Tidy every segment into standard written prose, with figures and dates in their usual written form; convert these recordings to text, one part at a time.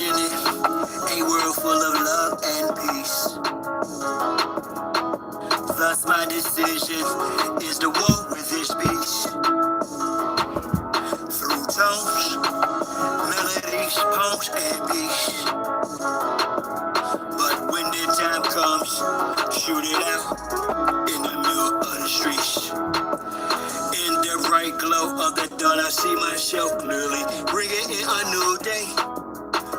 envisioning a world full of love and peace. Thus my decision is to walk with this beast. Through tones, melodies, poems, and beats. But when the time comes, shoot it out in the middle of the streets. In the bright glow of the dawn, I see myself clearly, bringing in a new day.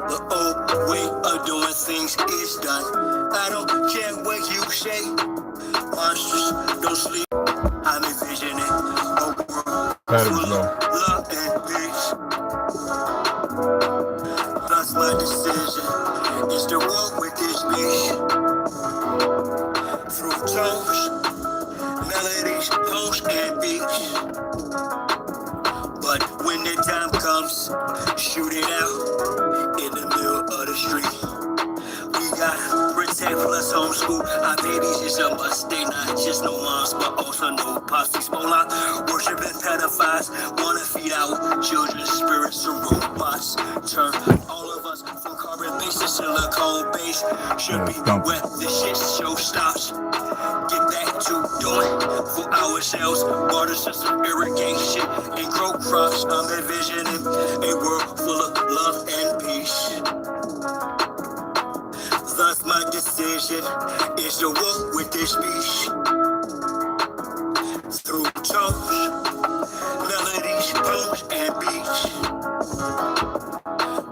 The old way of doing things is done. I don't care what you say. Monsters don't sleep. I'm envisioning a world full of love and peace. Thus my decision is to walk with this beast. Through tones, melodies, poems, and beats. But when the time comes, shoot it out in the middle of the street. We got protect plus homeschool. Our babies is a must. They not just no moms, but also no pops. These Mola worshiping pedophiles wanna feed our children's spirits to robots. Turn all of us from carbon-based to silicone-based. Should be where the shit show stops. Get back to doing for ourselves. Water system irrigation and grow crops. I'm envisioning a world full of love and peace. Thus my decision is to walk with this beast. Through tones, melodies, poems, and beats.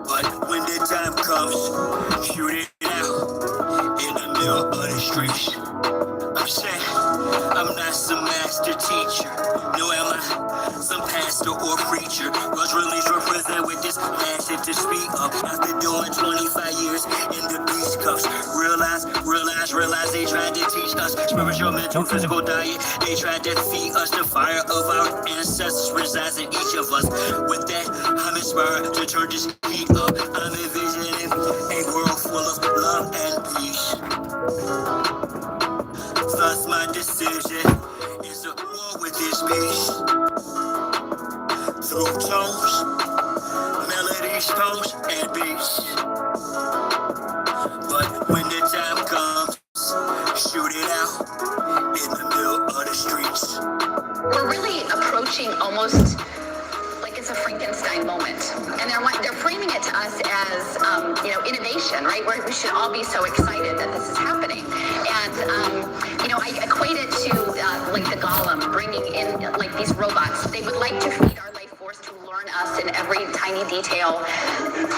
But when the time comes, shoot it out in the middle of the streets. I'm saying I'm not some master teacher, no am I some pastor or preacher. Was released represent with this passion to speak up. After doing 25 years in the beast cuffs, realize they tried to teach us spiritual, mental, physical diet. They tried to feed us the fire of our ancestors resides in each of us. With that, I'm inspired to turn this heat up. I'm envisioning a world full of love and peace. Thus my decision is to war with this beast. Through tones, melodies, poems, and beats. But when the time comes, shoot it out in the middle of the streets. We're really approaching almost like it's a Frankenstein moment. And they're framing it to us as, innovation, right? Where we should all be so excited that this is happening. And, I equate it to like the golem bringing in like these robots. They would like to feed our life force to learn us in every tiny detail,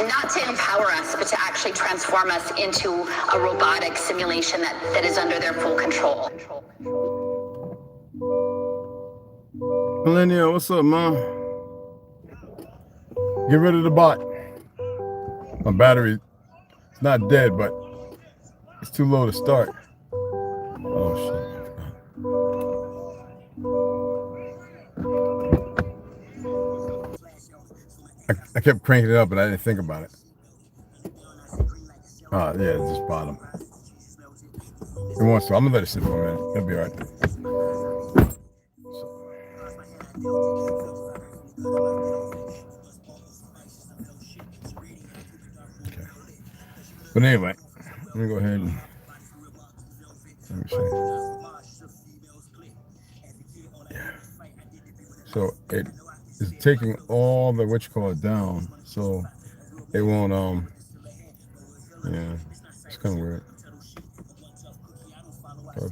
not to empower us, but to actually transform us into a robotic simulation that is under their full control. Millennial, what's up, Mom? Get rid of the bot. My battery, it's not dead, but it's too low to start. Oh, shit. I kept cranking it up, but I didn't think about it. Oh, yeah, it's just bottom. It wants to. I'm going to let it sit for a minute. It'll be all right. Okay. But anyway, let me go ahead and let me see. Yeah. So it is taking all the down, so it won't yeah, it's kind of weird.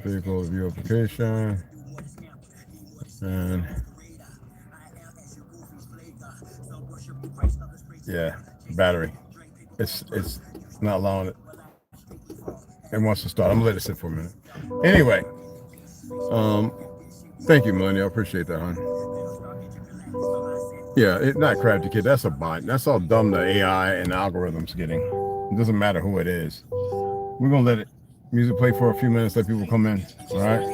Vehicle view application and yeah, battery. It's not allowing it. It wants to start. I'm gonna let it sit for a minute. Anyway, thank you, Melanie. I appreciate that, hon. Yeah, it's not Crafty Kid. That's a bot. That's all dumb the AI and the algorithms getting. It doesn't matter who it is. We're gonna let it music play for a few minutes. Let people come in. All right.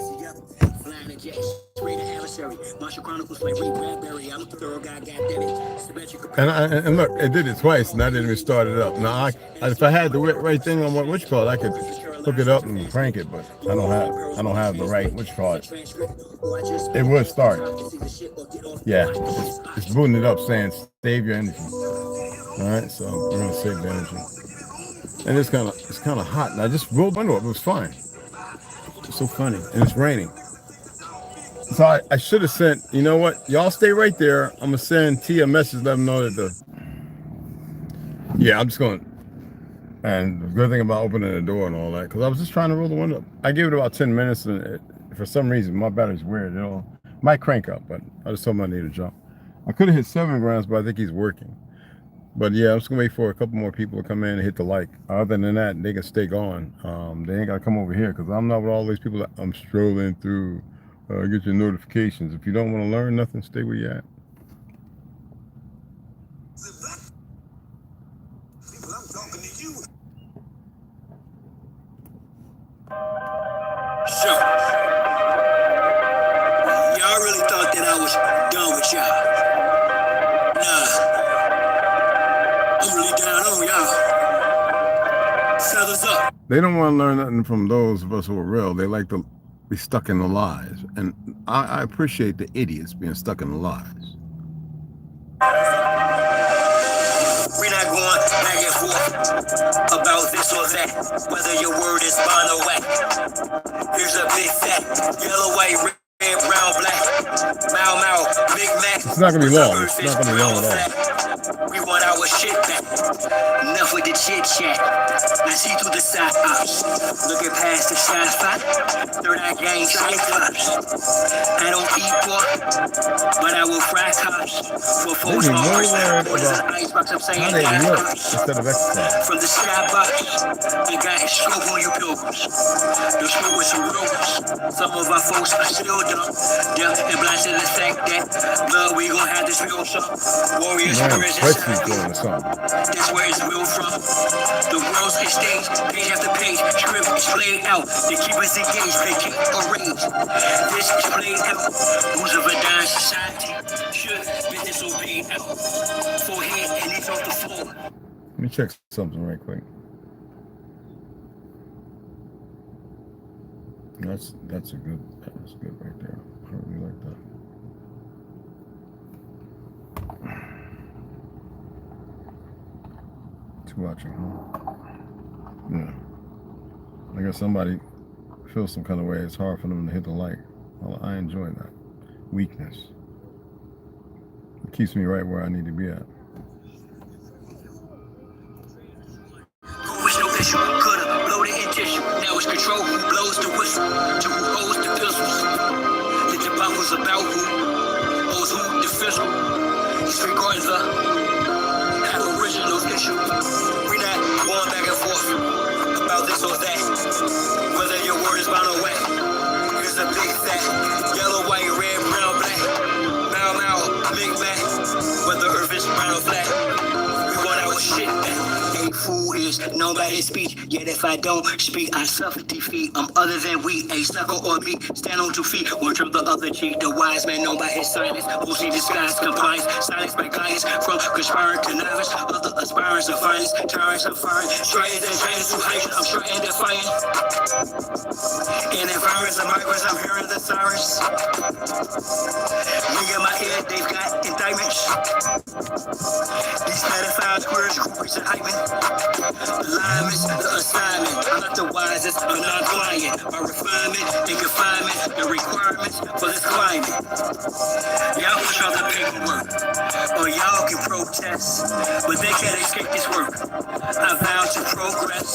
And look, it did it twice, and I didn't even start it up. Now, if I had the right thing on what you call it, I could hook it up and crank it, but I don't have the right what you call it. It would start. Yeah, it's booting it up, saying save your energy. All right, so we're gonna save the energy. And it's kind of hot. And I just rolled the window up. It was fine. It's so funny, and it's raining. So I should have sent. You know what? Y'all stay right there. I'm gonna send T a message. Let them know that the. Yeah, I'm just going. And the good thing about opening the door and all that, because I was just trying to roll the window up. I gave it about 10 minutes, and for some reason my battery's weird. Might crank up, but I just told him I need a jump. I could have hit 7 grams, but I think he's working. But yeah, I'm just gonna wait for a couple more people to come in and hit the like. Other than that, they can stay gone. They ain't gotta come over here because I'm not with all these people that I'm strolling through. Get your notifications. If you don't want to learn nothing, stay where you at. So, y'all really thought that I was done with y'all. Nah, I'm really down on y'all. Feathers up. They don't want to learn nothing from those of us who are real. They like to be stuck in the lies. And I appreciate the idiots being stuck in the lies. We're not going back and forth about this or that, whether your word is bond or whack. Here's a big fat, yellow, white, red, brown, black, Mau, Big Mac. It's not going to be long. It's not going to be long at all. We want our shit back. Enough with the chit chat. I see through the side ops. Looking past the shot spot. Third eye gang cyclops. I don't eat pork, but I will fry cops. For They folks be on more first worried what is an about icebox? I'm saying how they look instead of exercise. from the skybox. They got a stroke on you pilgrims. The smoke with some rumors. Some of our folks are still dumb. Deaf and blind to the fact that blood, we gon' have this real song. Warrior spirits inside me. That's where it's real from. The world's a stage, page after page, script is played out. They keep us engaged, they keep arranged. This is played out. Rules of a dying society should be disobeyed out. Forehead and it's off the floor. Let me check something right quick. That's good right there. I really like that. Too watching, huh? Yeah. I guess somebody feels some kind of way. It's hard for them to hit the like. Well, I enjoy that. Weakness. It keeps me right where I need to be at. Wish no issue, coulda blown it in tissue. Now it's control who blows the whistle, to who holds the pistols. Let the buffers about who holds who the fiscal. Disregard the aboriginal issue. We not going back and forth about this or that. Whether your word is bound or wet. Here's a big fat, yellow, white, red, brown, black. Mau, Big Mac. Whether earth is brown or flat. We want our shit back. A fool is known by his speech, yet if I don't speak, I suffer defeat. I'm other than we, a sucker or me. Stand on 2 feet, one turn the other cheek. The wise man known by his silence, mostly disguised compliance. Silence by guidance, from conspiring to novice. Other aspirants of violence, tyrants of fire. Straight and giants who hate, I'm sure and defiant. In environs of migrants, I'm hearing the sirens. Me in my head, they've got indictments. These pedophiles, queers, groupies, and hype men. Alignments, the assignment. I'm not the wisest, I'm not client. My refinement and confinement, the requirements for this climate. Y'all push out the paperwork, or y'all can protest, but they can't escape this work. I vow to progress,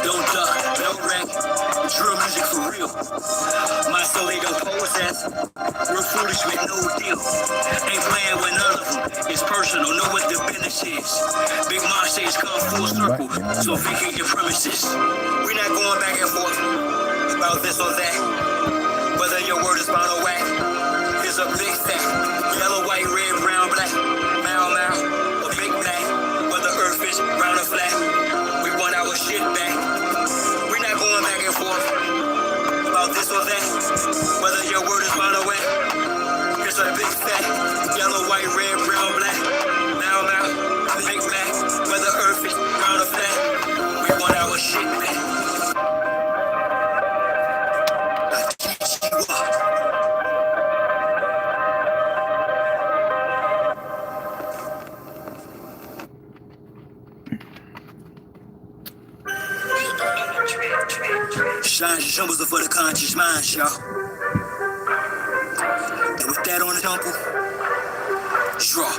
don't duck, don't wreck. Drill music for real. My soul they don't possess. Real foolish with no deal. Ain't playing with none of them. It's personal, know what the business is. Big Mom says come full circle, so vacate your premises. We're not going back and forth about this or that. Whether your word is bound or whack. Here's a big fat, yellow, white, red, brown, black. Mau, a Big Mac. Whether earth is round or flat. We want our shit back. We're not going back and forth about this or that. Whether your word is bound or whack. Here's a big fat, yellow, white, red, brown, black. Mau, Big Mac. Whether earth is round or flat. We want our shit back. I teach you up. Shine symbols are for the conscious mind, y'all. And with that on the temple, draw.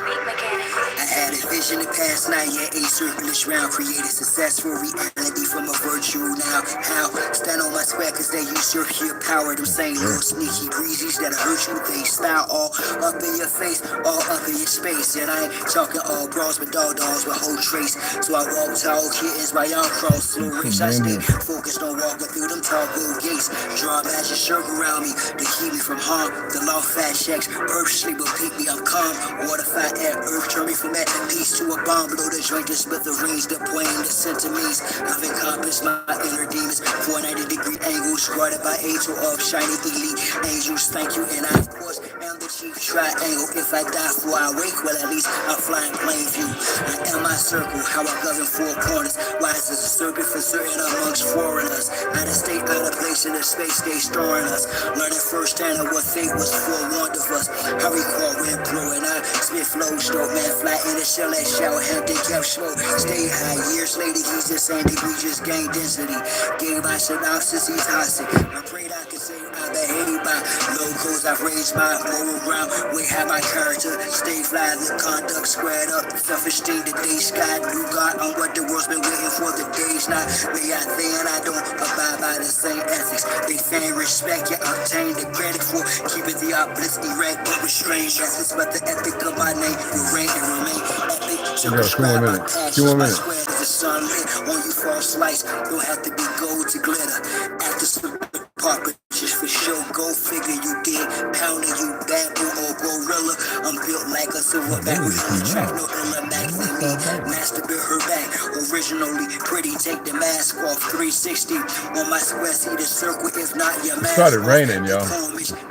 I had a vision the past night, yeah, a circulus round, created successful reality from a virtual now. How? Stand on my square cause they usurp your power. Them same little sneaky breezes that hurt you, they style all up in your face, all up in your space. And I ain't talking all bras, but dogs with whole trace. So I walk tall kittens while y'all cross slow race. I stay focused on walking through them tall blue gates. Draw a magic circle around me to keep me from harm. The law fat checks purposely will keep me, I'm calm. Water, fire, air, earth, turn me from that peace to a bomb. Blow the joint to split the range, the plane, the centimeters. I've encompassed my inner demons. 490-degree angles, guarded by angel of shiny elite angels. Thank you, and I, of course, am the chief triangle. If I die before I wake, well, at least I'll fly in plain view. I am my circle, how I govern four corners. Wise as a serpent for certain amongst foreigners. Out of state, out of place in the space they storing us. Learning firsthand of what fate was forewarned of us. How we call wind blowing, I spit flow, stroke, man, fly in the shell, that shower, Hampton kept slow. Stay high, years later, he's the same degree, just gained density. Gave my synopsis, he's hostage. I prayed I could say I behave by locals, I've raised my moral ground. We have my character, stay fly, the conduct squared up. Self-esteem, the day sky, new God, on what the world's been waiting for, the days not. Me, I think I don't abide by the same ethics. They feign respect, you obtain the credit for keeping the obelisk erect, but with strange ethics, but the ethic of my name will reign and remain epic. So prescribe my passion, my square as the sun lit on you false lights. Don't have to be gold to glitter. After some part, just for show, go figure you did. Pounding you bamboo or gorilla. I'm built like a silverback with no track, no illa max in me. Masturbate her back. Originally pretty, take the mask off. 360 on my square, see the circle. If not, your mask. Started raining, y'all.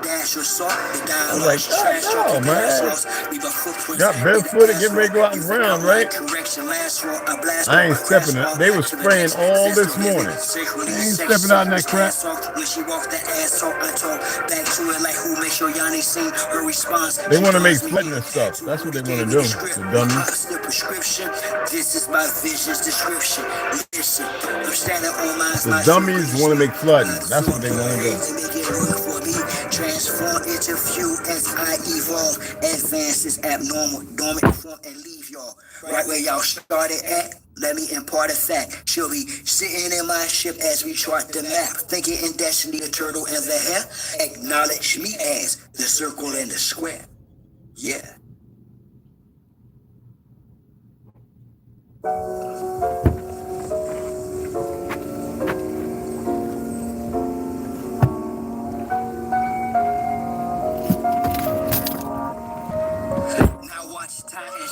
Dash or salt, the I was like, oh, man. Got barefooted, getting ready to go out and ground, right? I ain't stepping it. They were spraying all this morning. I ain't stepping out in that crap. They want to make fitness stuff. That's what they want to do. The dummies. This is my vision's description. Listen, I'm standing on my. The dummies want to make flooding. That's what they want to do. Transform into few as I evolve. Advance is abnormal, dormant form, and leave y'all right where y'all started at. Let me impart a fact. She'll be sitting in my ship as we chart the map. Thinking in destiny, the turtle and the hare. Acknowledge me as the circle and the square. Yeah.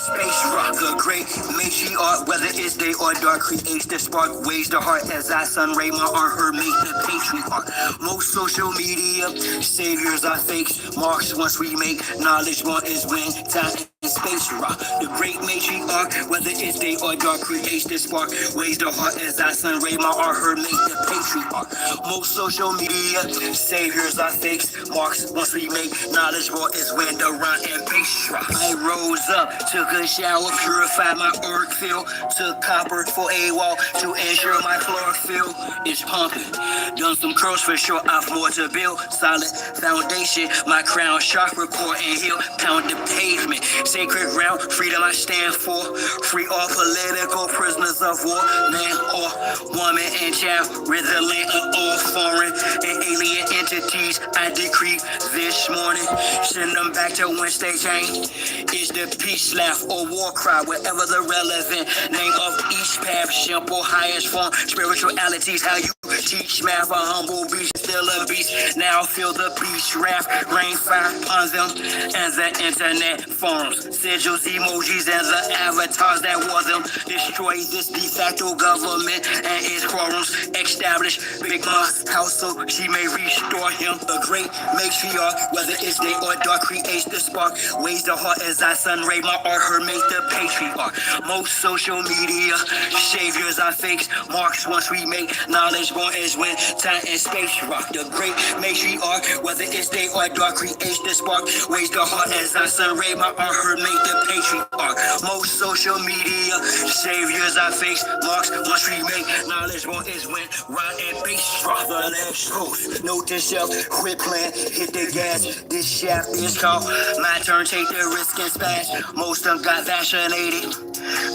Space rock, a great matriarch, whether it's day or dark, creates the spark, weighs the heart as I sun ray my art, her make the patriarch. Most social media saviors are fakes, marks once we make knowledge born is when time and space rock. The great matriarch, whether it's day or dark, creates the spark, weighs the heart as I sun ray my art, her make the patriarch. Most social media saviors are fakes, marks once we make knowledge born is when the rhyme and bass rock. I rose up, took a shower, purified my auric field, took copper for a wall to ensure my chlorophyll is pumping. Done some curls for sure, I've more to build. Solid foundation, my crown, chakra core and heel, pound the pavement. Sacred ground, freedom I stand for. Free all political prisoners of war, man or woman and child, rid the land of all foreign and alien entities. I decree this morning, send them back to whence they came. Is the peace laugh or war cry, wherever the relevant name of each path, simple highest form, spiritualities, how you teach math, a humble beast, still a beast. Now feel the beast wrath, rain fire upon them, and the internet forms, sigils, emojis, and the avatars that wore them. Destroy this de facto government and its quorums. Establish Big Ma's house so she may restore him. The great matriarch, whether it's day or dark, creates the spark, weighs the heart as I sun ray my art, her make the patriarch. Most social media saviors are fakes, marks once we make knowledge born one is when time and space rock. The great matriarch, whether it's day or dark, creates the spark. Ways the heart as I sun ray, my art her make the patriarch. Most social media saviors I face, marks once we make. Knowledge one is when ride and bass drop. The last truth, note to self, quit playing, hit the gas. This shaft is called my turn, take the risk and smash. Most of them got vaccinated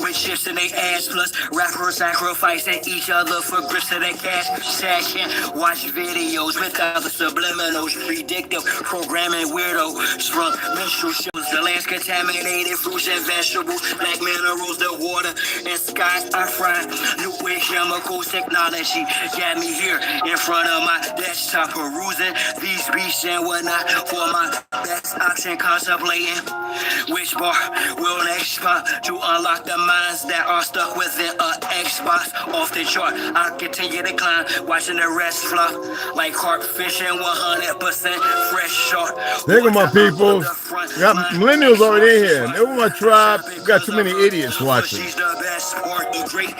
with chips in their ass, plus rappers sacrificing each other for grips to their cash. Session, watch videos with other subliminals, predictive programming weirdos from minstrel shows. The land's contaminated, fruits and vegetables, black minerals, the water and skies are fried. Liquid chemicals, technology got me here in front of my desktop, perusing these beats and whatnot for my best option, contemplating which bar will next spot to unlock the minds that are stuck within a Xbox off the chart. I continue to climb, watching the rest flop like carp fishing, 100% fresh shark. There go my people. Got millennials already in here. They were my tribe. Got too many idiots watching.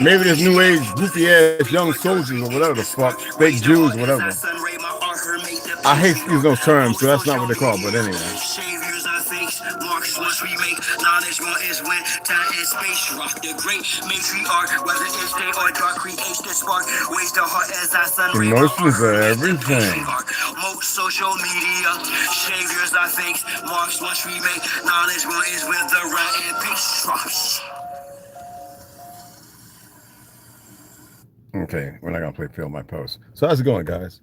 Maybe there's new age, goofy ass young soldiers or whatever the fuck, fake Jews or whatever. I hate using those terms, so that's not what they call. But anyway. Once we make knowledge one is when time and space rock. The great matriarch, whether it's day or dark, creates the spark. Ways the heart as I sun ray. Emotions are everything. Most social media saviors are fakes. Marks once we make knowledge one is when the right and peace drops. Okay, we're not gonna play Feel My Post. So how's it going, guys?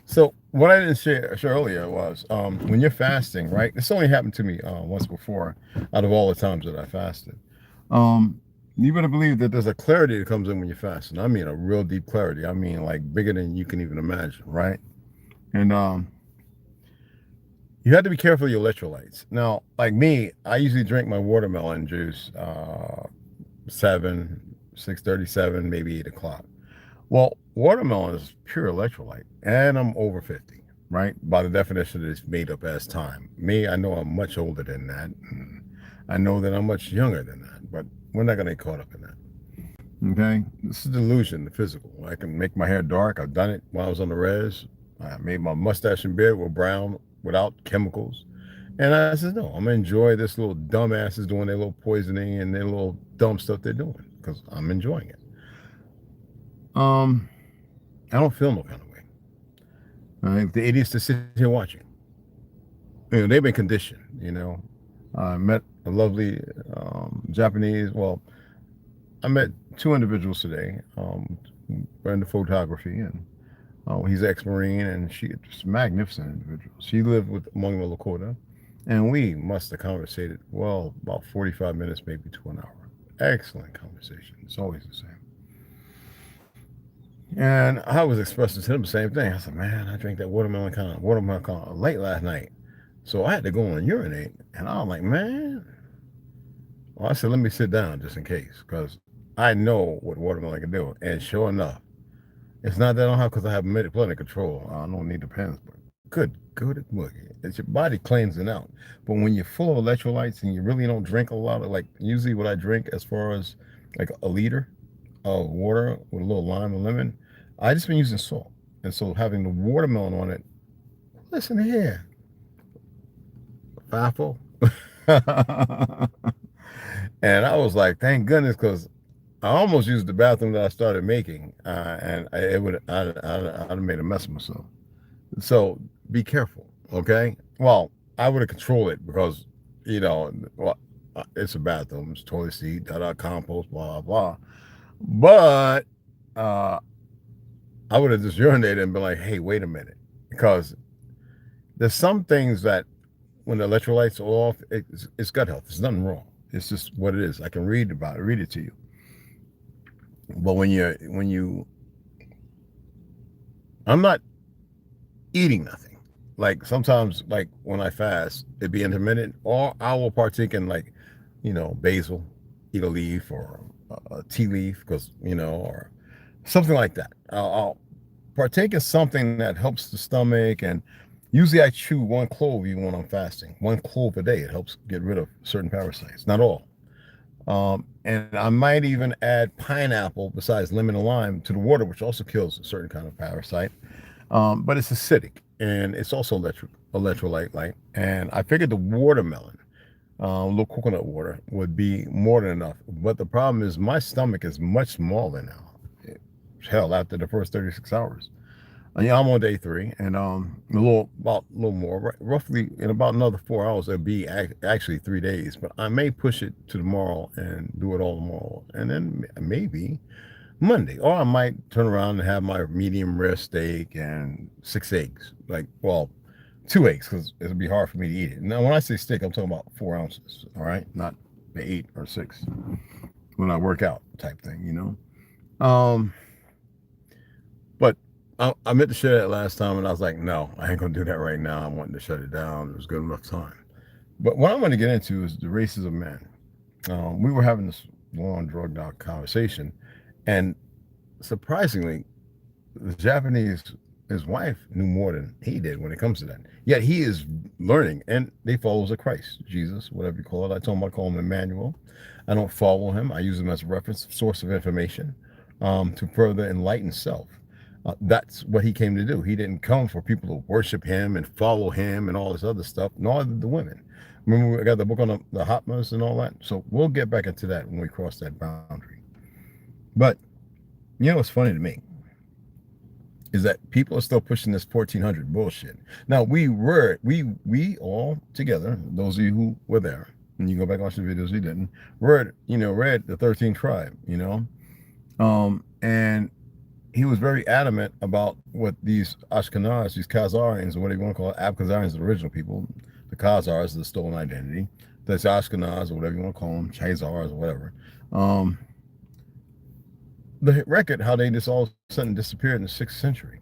So what I didn't share earlier was when you're fasting, right? This only happened to me once before out of all the times that I fasted. You better believe that there's a clarity that comes in when you're fasting. I mean a real deep clarity. I mean like bigger than you can even imagine, right? And you have to be careful of your electrolytes. Now, like me, I usually drink my watermelon juice 6:37, maybe 8 o'clock. Well, watermelon is pure electrolyte, and I'm over 50, right? By the definition, it's made up as time. Me, I know I'm much older than that. I know that I'm much younger than that, but we're not going to get caught up in that. Okay? This is delusion, the physical. I can make my hair dark. I've done it while I was on the res. I made my mustache and beard with brown without chemicals. And I said, no, I'm going to enjoy this little dumbasses doing their little poisoning and their little dumb stuff they're doing because I'm enjoying it. I don't feel no kind of way. The idiots that sit here watching, you know, they've been conditioned. You know, I met a lovely Japanese. Well, I met two individuals today. We're into photography, and he's ex-Marine, and she's just magnificent individual. She lived with mongrel Lakota, and we must have conversated well about 45 minutes, maybe to an hour. Excellent conversation. It's always the same. And I was expressing to them the same thing. I said, man, I drank that watermelon late last night. So I had to go and urinate. And I was like, man. Well, I said, let me sit down just in case. Because I know what watermelon can do. And sure enough, it's not that I don't have because I have plenty of control. I don't need the pens. But good boogie. It's your body cleansing out. But when you're full of electrolytes and you really don't drink a lot of, like, usually what I drink as far as like a liter of water with a little lime and lemon, I just been using salt. And so having the watermelon on it, listen here, FIFO. And I was like, thank goodness, because I almost used the bathroom that I started making, and I'd have made a mess of myself. So be careful, okay? Well, I would have controlled it because, you know, well, it's a bathroom, it's toilet seat, compost, blah, blah. But I would have just urinated and been like, hey, wait a minute. Because there's some things that when the electrolytes are off, it's gut health. There's nothing wrong. It's just what it is. I can read it to you. But I'm not eating nothing. Like sometimes, like when I fast, it'd be intermittent, or I will partake in like, you know, basil, eat a leaf or a tea leaf, because, you know, or something like that. I'll partake in something that helps the stomach, and usually I chew one clove even when I'm fasting. One clove a day. It helps get rid of certain parasites. Not all. And I might even add pineapple besides lemon and lime to the water, which also kills a certain kind of parasite. But it's acidic and it's also electrolyte light. And I figured the watermelon, a little coconut water, would be more than enough. But the problem is my stomach is much smaller now. Hell, after the first 36 hours. Yeah, I'm on day 3, and a little more, roughly in about another 4 hours. It'll be actually 3 days, but I may push it to tomorrow and do it all tomorrow, and then maybe Monday, or I might turn around and have my medium rare steak and 6 eggs, like, well, 2 eggs, because it'll be hard for me to eat it. Now, when I say steak, I'm talking about 4 ounces, all right, not the 8 or 6 when I work out type thing, you know. But I meant to share that last time, and I was like, no, I ain't gonna do that right now. I'm wanting to shut it down. It was good enough time. But what I'm going to get into is the races of men. We were having this long, drugged out conversation, and surprisingly, the Japanese, his wife knew more than he did when it comes to that. Yet he is learning, and they follows a Christ, Jesus, whatever you call it. I told him I call him Emmanuel. I don't follow him. I use him as a reference source of information to further enlighten self. That's what he came to do. He didn't come for people to worship him and follow him and all this other stuff, nor did the women. Remember, we got the book on the hot mess and all that. So we'll get back into that when we cross that boundary. But you know what's funny to me is that people are still pushing this 1400 bullshit. Now we all together, those of you who were there, and you go back and watch the videos we didn't, read the 13th tribe, and he was very adamant about what these Ashkenaz, these Khazarians, or what do you want to call it, Abkhazarians, the original people, the Khazars, the stolen identity, that's Ashkenaz, or whatever you want to call them, Chazars, or whatever. The record, how they just all of a sudden disappeared in the 6th century.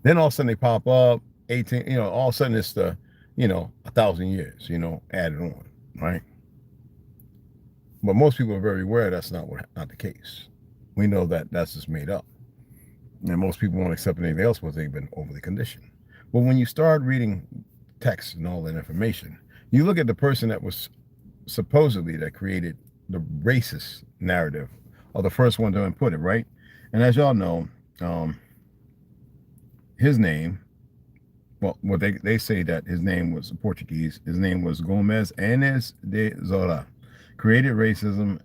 Then all of a sudden they pop up, 18, all of a sudden it's the, 1,000 years, added on, right? But most people are very aware that's not the case. We know that that's just made up. And most people won't accept anything else because they've been overly conditioned. But when you start reading text and all that information, you look at the person that was supposedly that created the racist narrative, or the first one to input it, right? And as y'all know, his name, well, they say that his name was Portuguese. His name was Gomes Enes de Zora. Created racism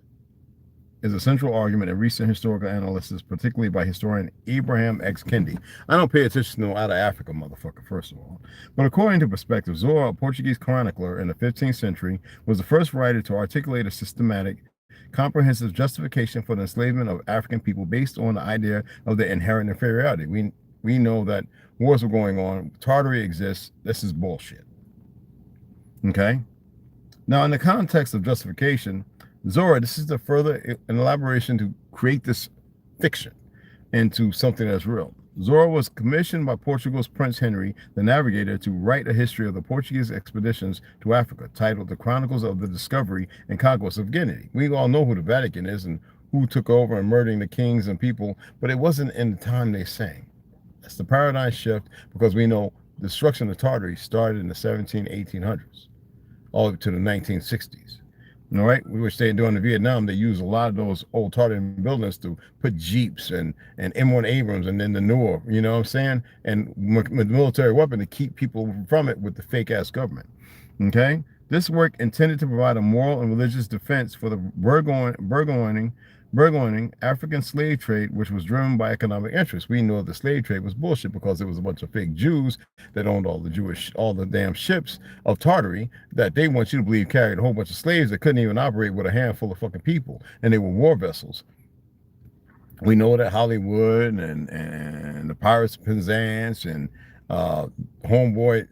is a central argument in recent historical analysis, particularly by historian Abraham X. Kendi. I don't pay attention to no out of Africa, motherfucker, first of all. But according to perspective, Zora, a Portuguese chronicler in the 15th century, was the first writer to articulate a systematic, comprehensive justification for the enslavement of African people based on the idea of their inherent inferiority. We know that wars were going on, Tartary exists, this is bullshit. Okay? Now, in the context of justification, Zora, this is the further elaboration to create this fiction into something that's real. Zora was commissioned by Portugal's Prince Henry, the Navigator, to write a history of the Portuguese expeditions to Africa, titled The Chronicles of the Discovery and Conquest of Guinea. We all know who the Vatican is and who took over and murdering the kings and people, but it wasn't in the time they sang. That's the paradigm shift, because we know the destruction of Tartary started in the 1800s, all to the 1960s. All right, we were staying during the Vietnam. They used a lot of those old Tartarian buildings to put Jeeps and M1 Abrams, and then the newer, you know what I'm saying, and with military weapon to keep people from it with the fake ass government. Okay, this work intended to provide a moral and religious defense for the burgeoning African slave trade, which was driven by economic interests. We know the slave trade was bullshit because it was a bunch of fake Jews that owned all the damn ships of Tartary that they want you to believe carried a whole bunch of slaves that couldn't even operate with a handful of fucking people, and they were war vessels. We know that Hollywood and the Pirates of Penzance and homeboy,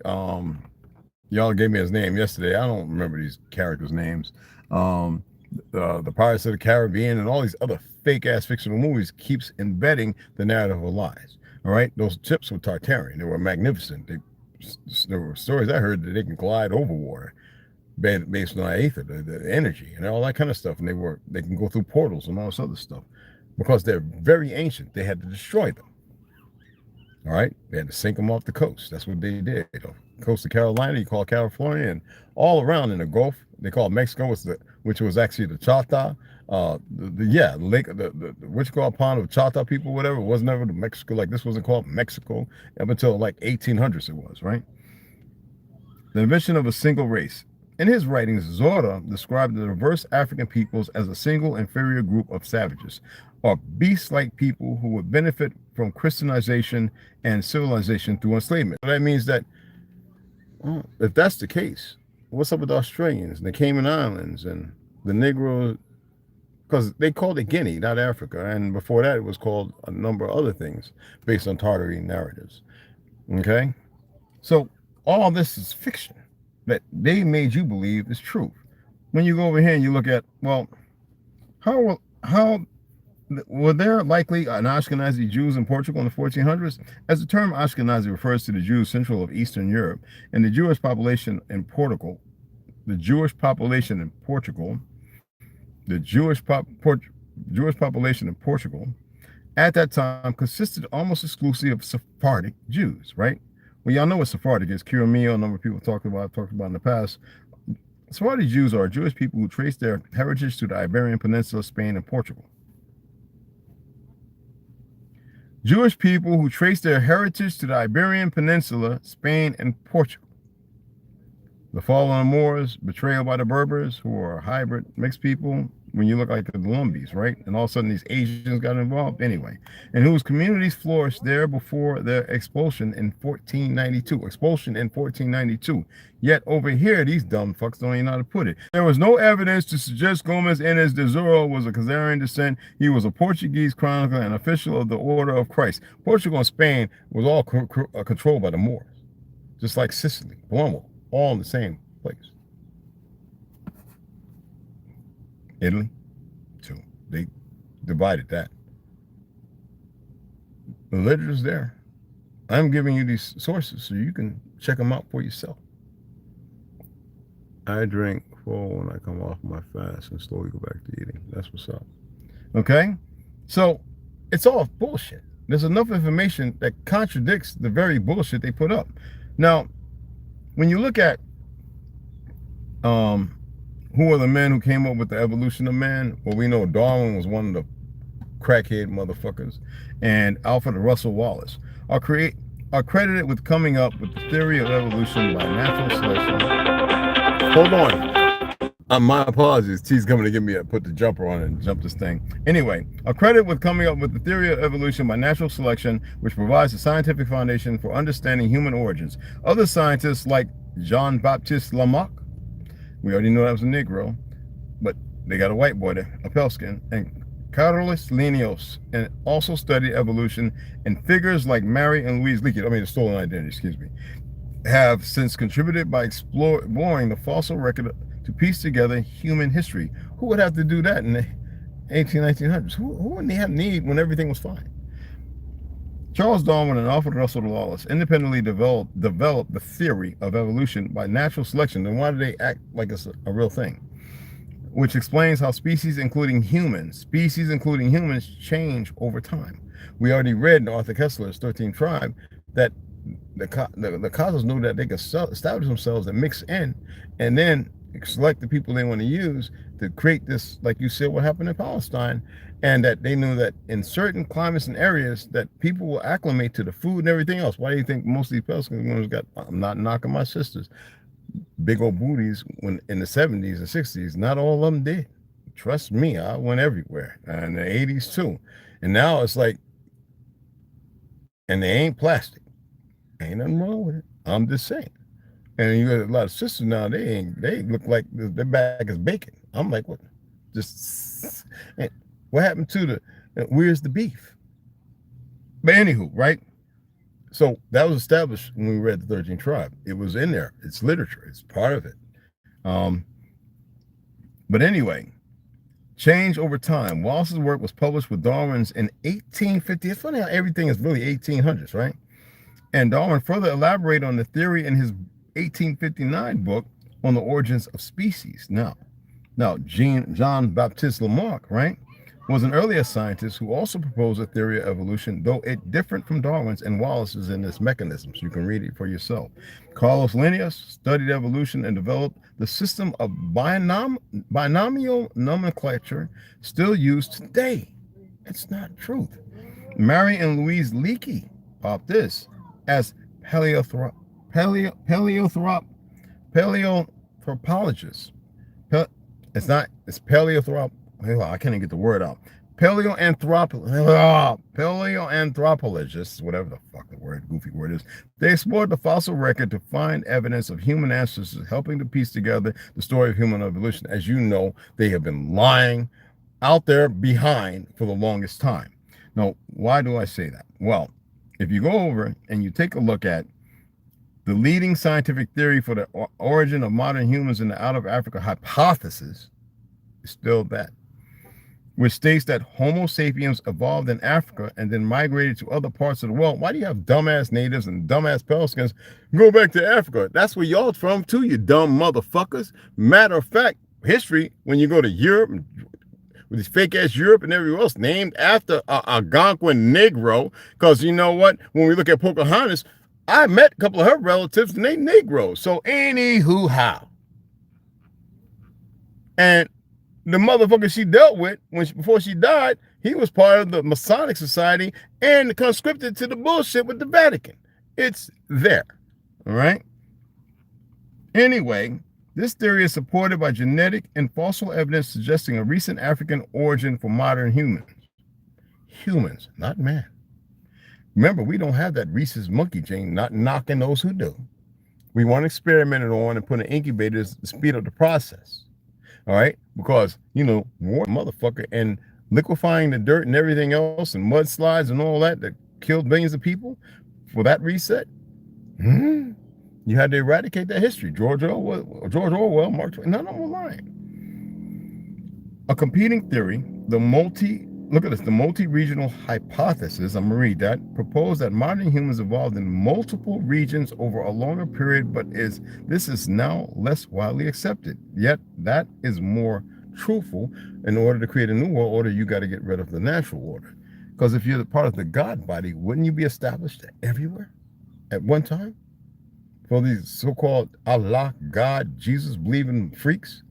y'all gave me his name yesterday. I don't remember these characters' names. The Pirates of the Caribbean and all these other fake ass fictional movies keeps embedding the narrative of lies. All right, those ships were Tartarian. They were magnificent. There were stories I heard that they can glide over water based on ether, the energy, and all that kind of stuff. And they can go through portals and all this other stuff because they're very ancient. They had to destroy them. All right, they had to sink them off the coast. That's what they did. Coast of Carolina, you call California, and all around in the Gulf, they call Mexico, which was actually the Chata, Yeah, lake, the what you call pond of Chata people, whatever. It wasn't ever the Mexico, like this wasn't called Mexico up until like 1800s. It was, right? The invention of a single race. In his writings, Zora described the diverse African peoples as a single inferior group of savages, or beast-like people who would benefit from Christianization and civilization through enslavement. So that means that, if that's the case, what's up with the Australians and the Cayman Islands and the Negro? Because they called it Guinea, not Africa, and before that it was called a number of other things based on Tartary narratives. Okay? So all this is fiction that they made you believe is truth. When you go over here and you look at, well, how were there likely an Ashkenazi Jews in Portugal in the 1400s? As the term Ashkenazi refers to the Jews central of Eastern Europe and the Jewish population in Portugal, the Jewish population in Portugal, the Jewish population in Portugal at that time consisted almost exclusively of Sephardic Jews, right? Well, y'all know what Sephardic is. Kiramio, a number of people talked about in the past. Sephardic Jews are Jewish people who trace their heritage to the Iberian Peninsula, Spain, and Portugal. Jewish people who trace their heritage to the Iberian Peninsula, Spain, and Portugal. The fall on the Moors, betrayal by the Berbers, who are hybrid mixed people, when you look like the Lumbis, right? And all of a sudden these Asians got involved anyway. And whose communities flourished there before their expulsion in 1492. Yet over here, these dumb fucks don't even know how to put it. There was no evidence to suggest Gomes Inês de Zoro was of Khazarian descent. He was a Portuguese chronicler and official of the Order of Christ. Portugal and Spain was all controlled by the Moors, just like Sicily, Palermo, all in the same place. Italy, too. They divided that. The literature's there. I'm giving you these sources so you can check them out for yourself. I drink full when I come off my fast and slowly go back to eating. That's what's up. Okay? So it's all bullshit. There's enough information that contradicts the very bullshit they put up. Now, when you look at who are the men who came up with the evolution of man? Well, we know Darwin was one of the crackhead motherfuckers, and Alfred Russel Wallace are credited with coming up with the theory of evolution by natural selection. Hold on. My apologies. T's coming to give me put the jumper on and jump this thing. Anyway, are credited with coming up with the theory of evolution by natural selection, which provides a scientific foundation for understanding human origins. Other scientists like Jean-Baptiste Lamarck, we already know that was a Negro, but they got a white boy there, a pale skin, and Carlos Linnaeus, and also studied evolution, and figures like Mary and Louise Leakey, the stolen identity, excuse me, have since contributed by exploring the fossil record to piece together human history. Who would have to do that in the 1900s? Who wouldn't have need when everything was fine? Charles Darwin and Alfred Russel Wallace independently developed the theory of evolution by natural selection. Then why do they act like it's a real thing? Which explains how species, including humans, change over time. We already read in Arthur Koestler's 13th Tribe that the Khazars knew that they could establish themselves and mix in, and then select the people they want to use to create this, like you said, what happened in Palestine, and that they knew that in certain climates and areas that people will acclimate to the food and everything else. Why do you think most of these Palestinians got, I'm not knocking my sisters, big old booties when in the 70s and 60s? Not all of them did. Trust me, I went everywhere. In the 80s too. And now it's like, and they ain't plastic. Ain't nothing wrong with it. I'm just saying. And you got a lot of sisters now, they look like their back is bacon. I'm like, what? Just, what happened to where's the beef? But anywho, right? So that was established when we read the 13th Tribe. It was in there. It's literature. It's part of it. But anyway, change over time. Wallace's work was published with Darwin's in 1850. It's funny how everything is really 1800s, right? And Darwin further elaborated on the theory in his 1859 book on the origins of species. Now Jean-Baptiste Lamarck, right, was an earlier scientist who also proposed a theory of evolution, though it differed from Darwin's and Wallace's in its mechanisms. You can read it for yourself. Carlos Linnaeus studied evolution and developed the system of binomial nomenclature still used today. It's not truth. Mary and Louise Leakey popped this as paleoanthropologists. It's paleothrop. I can't even get the word out. Paleoanthropologists, whatever the fuck the goofy word is, they explored the fossil record to find evidence of human ancestors, helping to piece together the story of human evolution. As you know, they have been lying out there behind for the longest time. Now, why do I say that? Well, if you go over and you take a look at the leading scientific theory for the origin of modern humans in the out of Africa hypothesis, is still that, which states that Homo sapiens evolved in Africa and then migrated to other parts of the world. Why do you have dumbass natives and dumbass pale skins go back to Africa? That's where y'all from too, you dumb motherfuckers. Matter of fact, history, when you go to Europe, with this fake ass Europe and everywhere else, named after a Algonquin Negro, because you know what? When we look at Pocahontas, I met a couple of her relatives and they Negroes. So anywho how. And the motherfucker she dealt with before she died, he was part of the Masonic Society and conscripted to the bullshit with the Vatican. It's there. All right. Anyway, this theory is supported by genetic and fossil evidence suggesting a recent African origin for modern humans. Humans, not man. Remember, we don't have that Reese's monkey gene, not knocking those who do. We weren't experimented on and put in incubators to speed up the process. All right? Because, war motherfucker and liquefying the dirt and everything else and mudslides and all that killed billions of people for that reset. You had to eradicate that history. George Orwell, Mark Twain, none of them were lying. A competing theory, the multi-regional hypothesis, I'm going to read that, proposed that modern humans evolved in multiple regions over a longer period, but this is now less widely accepted. Yet that is more truthful. In order to create a new world order, you got to get rid of the natural order. Because if you're the part of the God body, wouldn't you be established everywhere at one time? For these so-called Allah, God, Jesus believing freaks,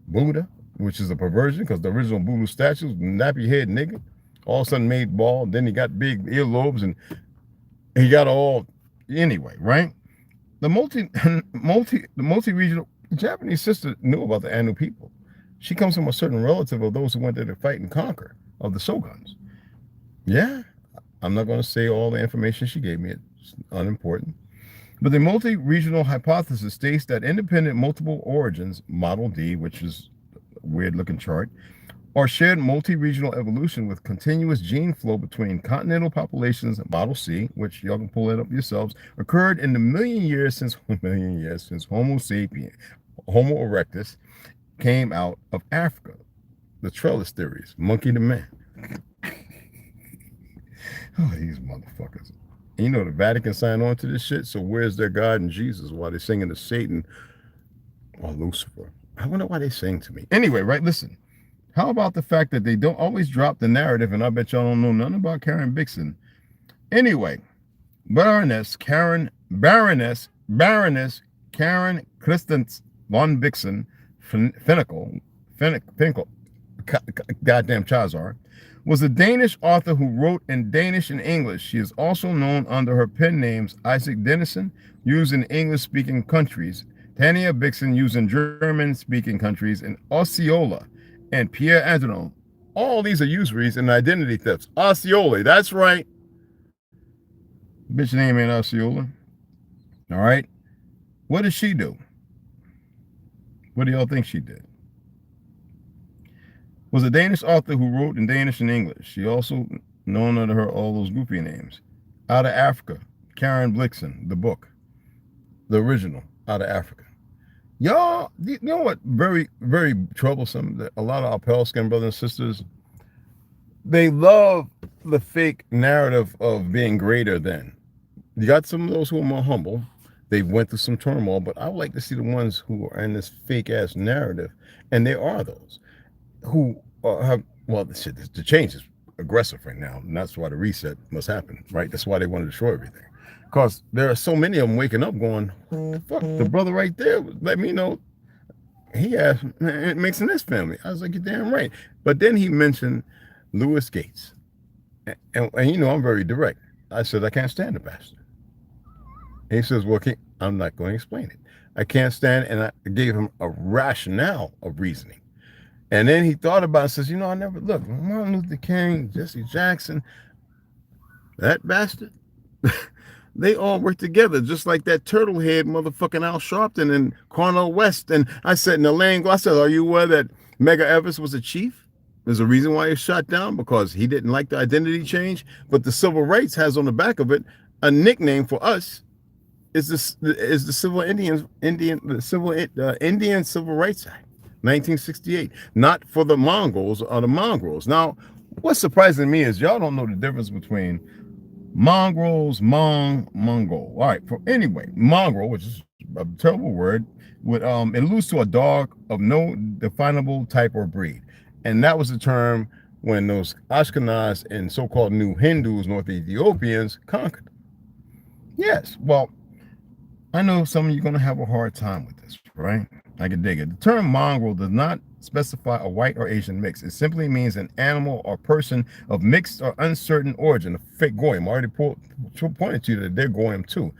Buddha, which is a perversion because the original Buddha statues, nappy head nigga, all of a sudden made bald, then he got big earlobes and he got all, anyway, right? The multi-regional Japanese sister knew about the Anu people. She comes from a certain relative of those who went there to fight and conquer, of the Shoguns. Yeah, I'm not going to say all the information she gave me. It's unimportant. But the multi-regional hypothesis states that independent multiple origins, Model D, which is a weird-looking chart, or shared multi-regional evolution with continuous gene flow between continental populations, Model C, which y'all can pull it up yourselves, occurred in the million years since Homo sapien, Homo erectus, came out of Africa. The trellis theories, monkey to man. Oh, these motherfuckers. And the Vatican signed on to this shit, so where's their God and Jesus while they're singing to Satan or Lucifer? I wonder why they sing to me. Anyway, right, listen. How about the fact that they don't always drop the narrative, and I bet y'all don't know nothing about Karen Bixen. Anyway, Baroness Karen Christens von Bixen Finkel, goddamn Chazar, was a Danish author who wrote in Danish and English. She is also known under her pen names Isaac Dennison, used in English-speaking countries, Tania Bixen, used in German-speaking countries, and Osceola and Pierre Antonin. All these are usuries and identity thefts. Osceola, that's right. Bitch name ain't Osceola. All right. What did she do? What do y'all think she did? Was a Danish author who wrote in Danish and English. She also known under her all those goofy names. Out of Africa, Karen Blixen, the book, the original, Out of Africa. Y'all, you know what? Very, very troublesome. That a lot of our pale skin brothers and sisters, they love the fake narrative of being greater than. You got some of those who are more humble. They went through some turmoil, but I would like to see the ones who are in this fake ass narrative, and there are those who have Well, the change is aggressive right now, and that's why the reset must happen, right? That's why they want to destroy everything, because there are so many of them waking up, going, "Fuck, the brother right there let me know he has it makes in his family." I was like, "You're damn right." But then he mentioned Lewis Gates, and you know I'm very direct. I said I can't stand the bastard. And he says, "Well, I'm not going to explain it. I can't stand," and I gave him a rationale of reasoning. And then he thought about it and says, "You know, I never looked. Martin Luther King, Jesse Jackson, that bastard, they all work together, just like that turtle head motherfucking Al Sharpton and Cornel West." And I said, in the lane, I said, "Are you aware that Medgar Evers was a chief? There's a reason why he was shot down, because he didn't like the identity change. But the civil rights has on the back of it a nickname for us. Is the civil Indian Civil Rights Act, 1968, not for the Mongols or the mongrels." Now, what's surprising to me is y'all don't know the difference between mongrels, mongol. All right, anyway, mongrel, which is a terrible word, would it alludes to a dog of no definable type or breed, and that was the term when those Ashkenaz and so-called New Hindus, North Ethiopians, conquered. Yes, well, I know some of you are going to have a hard time with this, right? I can dig it. The term mongrel does not specify a white or Asian mix. It simply means an animal or person of mixed or uncertain origin. A fake goyim. I already pointed to you that they're goyim too.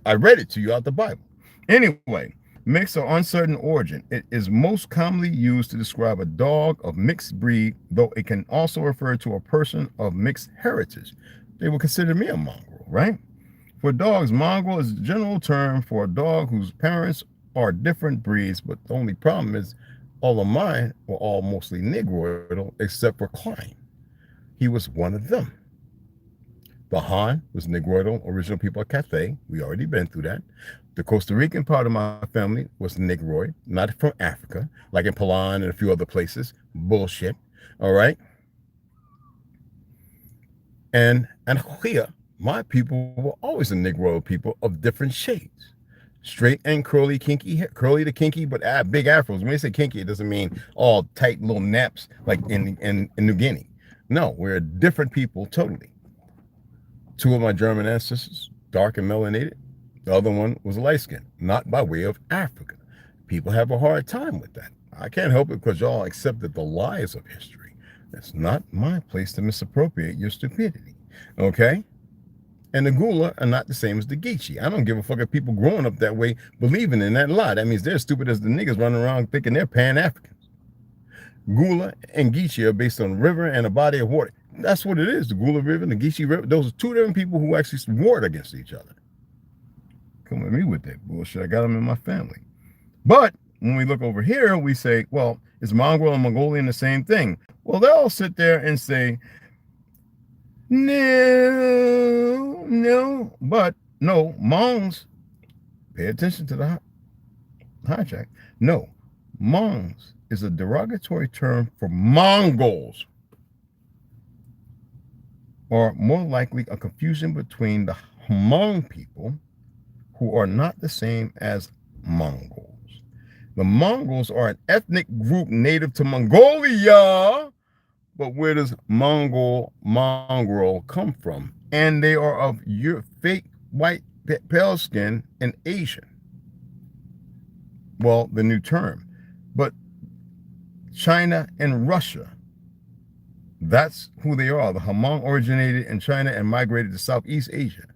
I read it to you out the Bible. Anyway, mixed or uncertain origin. It is most commonly used to describe a dog of mixed breed, though it can also refer to a person of mixed heritage. They would consider me a mongrel, right? For dogs, mongrel is a general term for a dog whose parents are different breeds, but the only problem is all of mine were all mostly Negroidal, except for Klein. He was one of them. The Han was Negroidal, original people of Cathay. We already been through that. The Costa Rican part of my family was Negroid, not from Africa, like in Palan and a few other places. Bullshit. All right. And here, my people were always a Negro people of different shades. Straight and curly, kinky hair. Curly to kinky, but big afros. When they say kinky, it doesn't mean all tight little naps like in New Guinea. No, we're different people totally. Two of my German ancestors, dark and melanated. The other one was light skinned, not by way of Africa. People have a hard time with that. I can't help it because y'all accepted the lies of history. It's not my place to misappropriate your stupidity. Okay? And the Gula are not the same as the Geechee. I don't give a fuck if people growing up that way believing in that lie. That means they're stupid as the niggas running around thinking they're Pan-Africans. Gula and Geechee are based on a river and a body of water. That's what it is. The Gula River and the Geechee River. Those are two different people who actually warred against each other. Come with me with that bullshit. I got them in my family. But when we look over here, we say, well, is mongrel and Mongolian the same thing? Well, they'll sit there and say, no, but no, Mongs, pay attention to the hijack. No, Mongs is a derogatory term for Mongols, or more likely a confusion between the Hmong people, who are not the same as Mongols. The Mongols are an ethnic group native to Mongolia. But where does mongrel come from? And they are of your fake white pale skin and Asian. Well, the new term. But China and Russia, that's who they are. The Hmong originated in China and migrated to Southeast Asia.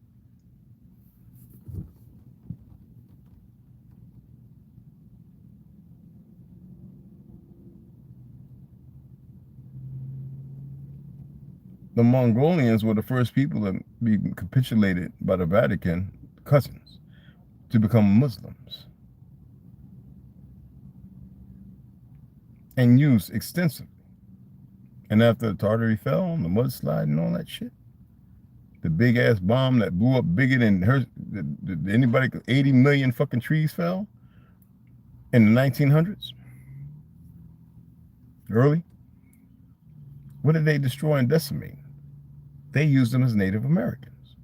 The Mongolians were the first people to be capitulated by the Vatican, cousins, to become Muslims and used extensively. And after the Tartary fell, the mudslide and all that shit, the big ass bomb that blew up bigger than anybody, 80 million fucking trees fell in the 1900s, early. What did they destroy and decimate? They used them as Native Americans.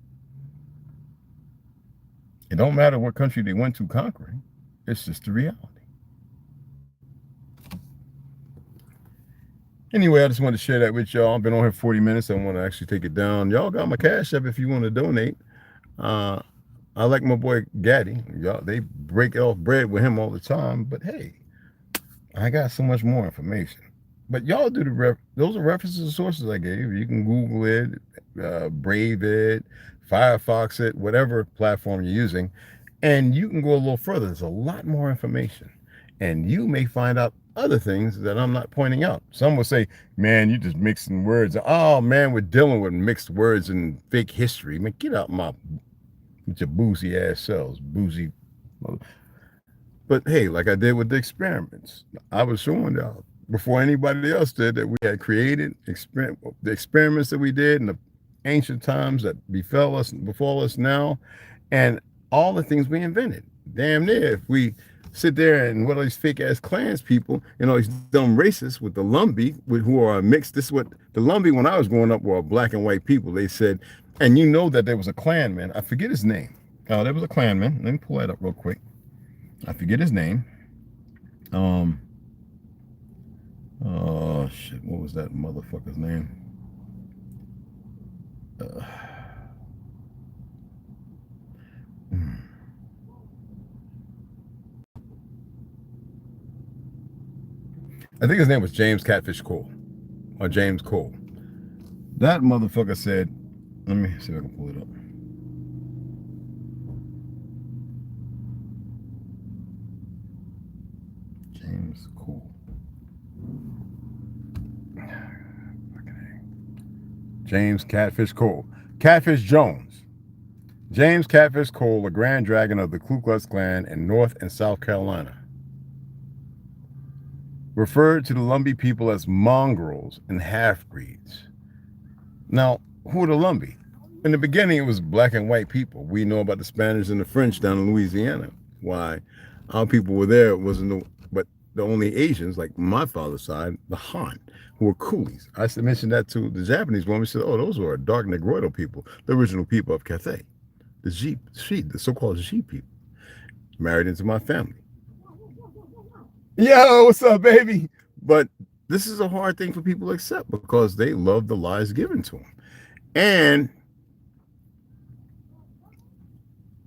It don't matter what country they went to conquering. It's just the reality. Anyway, I just wanted to share that with y'all. I've been on here 40 minutes. I want to actually take it down. Y'all got my cash app if you want to donate. Uh, I like my boy Gaddy. Y'all, they break off bread with him all the time. But hey, I got so much more information. But y'all do those are references and sources I gave. You can Google it, Brave it, Firefox it, whatever platform you're using, and you can go a little further. There's a lot more information, and you may find out other things that I'm not pointing out. Some will say, "Man, you just mixing words." Oh man, we're dealing with mixed words and fake history. Man, get out my with your boozy ass selves, boozy. But hey, like I did with the experiments, I was showing y'all before anybody else did that we had created the experiments that we did in the ancient times that befall us now, and all the things we invented. Damn near, if we sit there and what are these fake ass clans people, these dumb racists with the Lumbee, who are mixed. This is what the Lumbee when I was growing up were black and white people. They said, and you know that there was a Klanman. I forget his name. There was a Klanman. Let me pull that up real quick. I forget his name. Oh shit, what was that motherfucker's name? I think his name was James Catfish Cole, or James Cole. That motherfucker said, let me see if I can pull it up. James Cole. James Catfish Cole. Catfish Jones. James Catfish Cole, the Grand Dragon of the Ku Klux Klan in North and South Carolina, referred to the Lumbee people as mongrels and half-breeds. Now, who are the Lumbee? In the beginning, it was black and white people. We know about the Spanish and the French down in Louisiana. Why our people were there wasn't but the only Asians, like my father's side, the Han, who were coolies. I mentioned that to the Japanese woman. We said, oh, those are dark Negroidal people, the original people of Cathay. The so-called G people, married into my family. Yo, what's up, baby? But this is a hard thing for people to accept because they love the lies given to them. And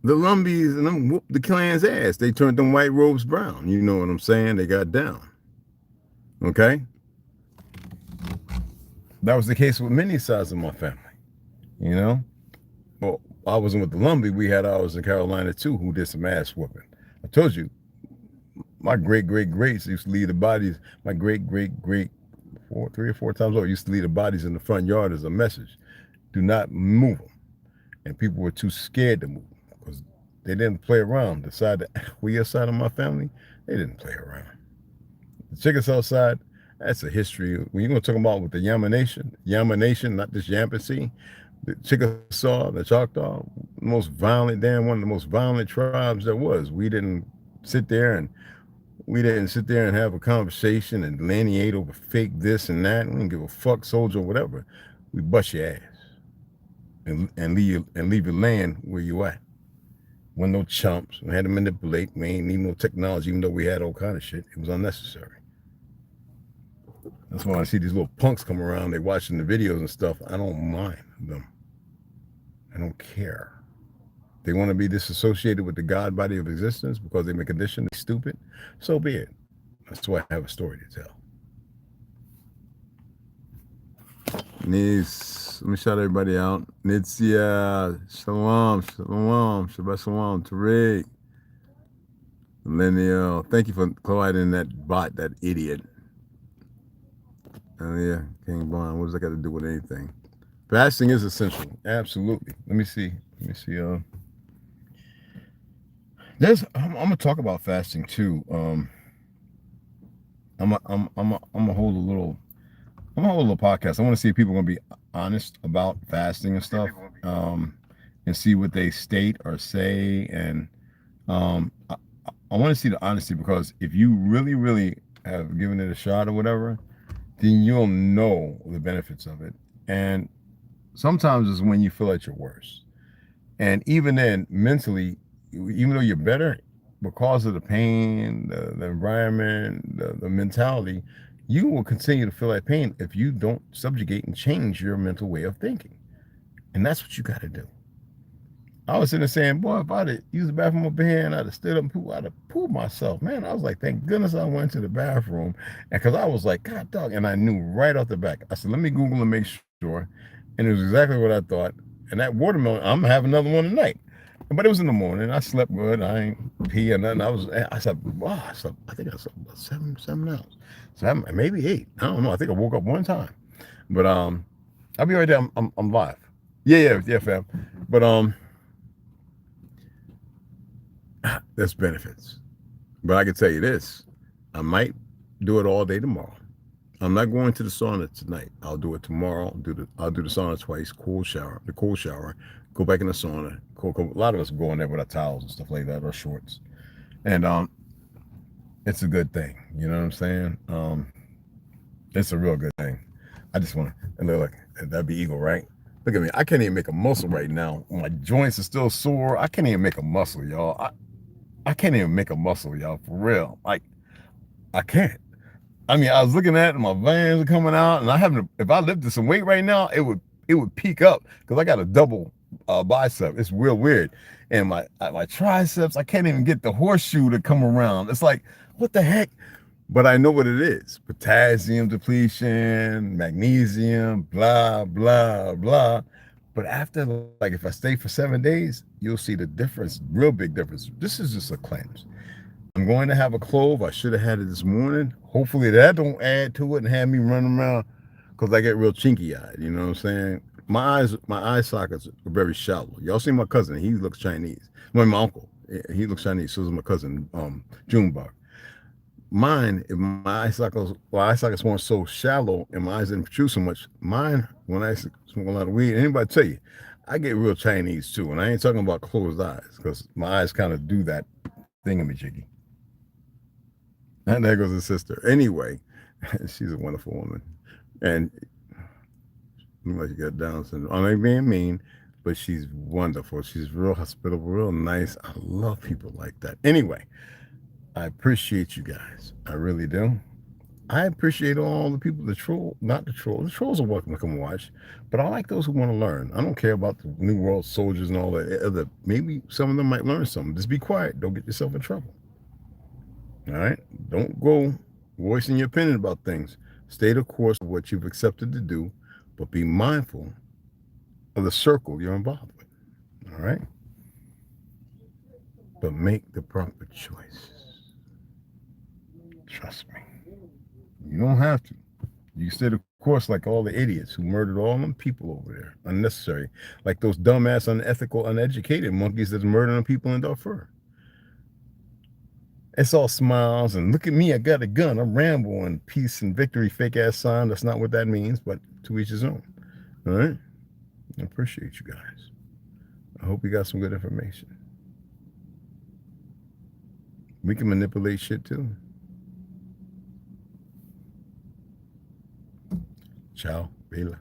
the Lumbees and them whooped the Klan's ass. They turned them white robes brown. You know what I'm saying? They got down. Okay? That was the case with many sides of my family. Well, I wasn't with the Lumbee. We had ours in Carolina too, who did some ass whooping. I told you, my great-greats used to leave the bodies. My great-great-great, 3 or 4 times over, used to leave the bodies in the front yard as a message. Do not move them. And people were too scared to move them because they didn't play around. The side that we side of my family, they didn't play around. The Chickasaw side, that's a history. When you're going to talk about with the Yama Nation, not just Yampasee, the Chickasaw, the Choctaw, one of the most violent tribes there was. We didn't sit there and have a conversation and delineate over fake this and that. We didn't give a fuck, soldier, or whatever. We bust your ass and leave your land where you at. We're no chumps. We had to manipulate. We ain't need no technology, even though we had all kind of shit. It was unnecessary. That's why I see these little punks come around. They watching the videos and stuff. I don't mind them. I don't care. They want to be disassociated with the God body of existence because they've been conditioned, they're stupid. So be it. That's why I have a story to tell. Let me shout everybody out. Nitzia, Shalom, Shabbat Shalom, Tariq, Millennial. Thank you for colliding that bot, that idiot. Oh yeah, King Bond. What does that got to do with anything? Fasting is essential. Absolutely. Let me see. I'm gonna talk about fasting too. I'm gonna hold a little podcast. I want to see if people are gonna be honest about fasting and stuff, and see what they state or say. And I want to see the honesty, because if you really have given it a shot or whatever, then you'll know the benefits of it. And sometimes it's when you feel at your worst. And even then, mentally, even though you're better, because of the pain, the environment, the mentality, you will continue to feel that pain if you don't subjugate and change your mental way of thinking. And that's what you got to do. I was sitting there saying, boy, if I'd have used the bathroom up here and I'd have stood up and pooped, I'd have pooped myself. Man, I was like, thank goodness I went to the bathroom. And because I was like, God, dog. And I knew right off the back. I said, let me Google and make sure. And it was exactly what I thought. And that watermelon, I'm going to have another one tonight. But it was in the morning. I slept good. I ain't pee or nothing. I slept, wow, I think I slept about 7 hours. Maybe 8. I don't know. I think I woke up one time. But I'll be right there. I'm live. Yeah, fam. But there's benefits. But I can tell you this. I might do it all day tomorrow. I'm not going to the sauna tonight. I'll do it tomorrow. I'll do the sauna twice. The cool shower. Go back in the sauna. A lot of us go in there with our towels and stuff like that, or shorts. And it's a good thing. You know what I'm saying? It's a real good thing. I just want to look. That'd be Eagle, right? Look at me. I can't even make a muscle right now. My joints are still sore. I can't even make a muscle, y'all. I can't even make a muscle, y'all, for real. Like, I can't. I mean, I was looking at it, my veins are coming out, and if I lifted some weight right now, it would peak up because I got a double bicep. It's real weird. And my triceps, I can't even get the horseshoe to come around. It's like, what the heck? But I know what it is. Potassium depletion, magnesium, blah, blah, blah. But after, like, if I stay for 7 days, you'll see the difference, real big difference. This is just a cleanse. I'm going to have a clove. I should have had it this morning. Hopefully that don't add to it and have me running around because I get real chinky-eyed. You know what I'm saying? My eye sockets are very shallow. Y'all see my cousin. He looks Chinese. My uncle. He looks Chinese. So does my cousin, Junebug. Mine, if my eye sockets weren't so shallow and my eyes didn't protrude so much, mine, when I smoke a lot of weed, anybody tell you, I get real Chinese too. And I ain't talking about closed eyes because my eyes kind of do that thingamajiggy. And there goes his sister. Anyway, she's a wonderful woman. And looks like she got Down syndrome. I ain't being mean, but she's wonderful. She's real hospitable, real nice. I love people like that. Anyway, I appreciate you guys. I really do. I appreciate all the people, the trolls are welcome to come watch, but I like those who want to learn. I don't care about the New World Soldiers and all that other. Maybe some of them might learn something. Just be quiet. Don't get yourself in trouble. All right? Don't go voicing your opinion about things. Stay the course of what you've accepted to do, but be mindful of the circle you're involved with. All right? But make the proper choice. Trust me. You don't have to. You stay the course like all the idiots who murdered all them people over there. Unnecessary. Like those dumbass, unethical, uneducated monkeys that's murdering people in Darfur. It's all smiles and look at me, I got a gun. I'm Rambo and peace and victory, fake ass sign. That's not what that means, but to each his own. All right? I appreciate you guys. I hope you got some good information. We can manipulate shit too. Ciao, Bella.